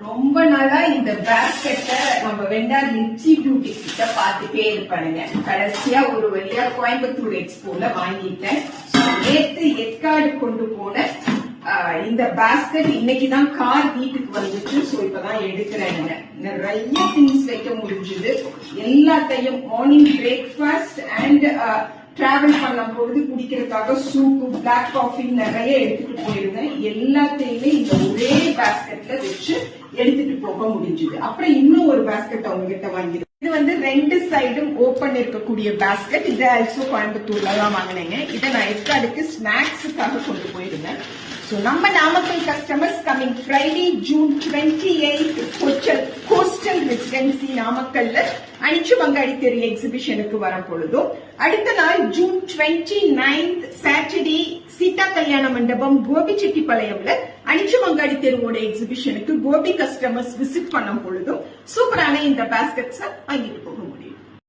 ரொம்ப நாளா இந்த பேஸ்கெட்டை நம்ம வெண்டார் லிச்சி பியூட்டி கிட்ட பாத்துட்டே இருப்பானுங்க. கடைசியா ஒரு வழியா கோயம்புத்தூர் எக்ஸ்போல வாங்கிட்டேன். நேற்று எக்காடு கொண்டு போன இந்த பேஸ்கெட் இன்னைக்குதான் கார் வீட்டுக்கு வந்துச்சு. சோ இப்பதான் எடுக்கிறேன். நிறைய திங்ஸ் வைக்க முடிஞ்சது. எல்லாத்தையும் மார்னிங் பிரேக்ஃபாஸ்ட் அண்ட் டிராவல் பண்ணும் பொழுது குடிக்கிறதுக்காக சூப்பு, பிளாக் காஃபி நிறைய எடுத்துட்டு போயிருந்தேன். எல்லாத்தையுமே இந்த ஒரே பேஸ்கெட்ல வச்சு எடுத்துட்டு போக முடிஞ்சது. அப்புறம் இன்னும் ஒரு பேஸ்கெட் அவங்க கிட்ட வாங்கிருக்கேன். இது வந்து ரெண்டு சைடும் ஓபன் இருக்கக்கூடிய பேஸ்கெட். இதை ஆல்சோ கோயம்புத்தூர்ல தான் வாங்கினேங்க. இதை நான் எக்காடுக்கு ஸ்நாக்ஸுக்காக கொண்டு போயிருந்தேன். So, நம்ம Namakkal customers coming Friday June 28 coastal residency நாமக்கல்ல அனிச்சு வங்காடி தெரு எக்ஸிபிஷனுக்கு வரும் பொழுதும், அடுத்த நாள் ஜூன் 29 சாட்டர்டே சீதா கல்யாண மண்டபம் கோபிச்செட்டிப்பாளையம்ல அனிச்சு வங்காடி தெருவோட எக்ஸிபிஷனுக்கு கோபி கஸ்டமர்ஸ் விசிட் பண்ணும் பொழுதும் சூப்பரான இந்த பேஸ்கெட்ஸ் வாங்கிட்டு போகும்.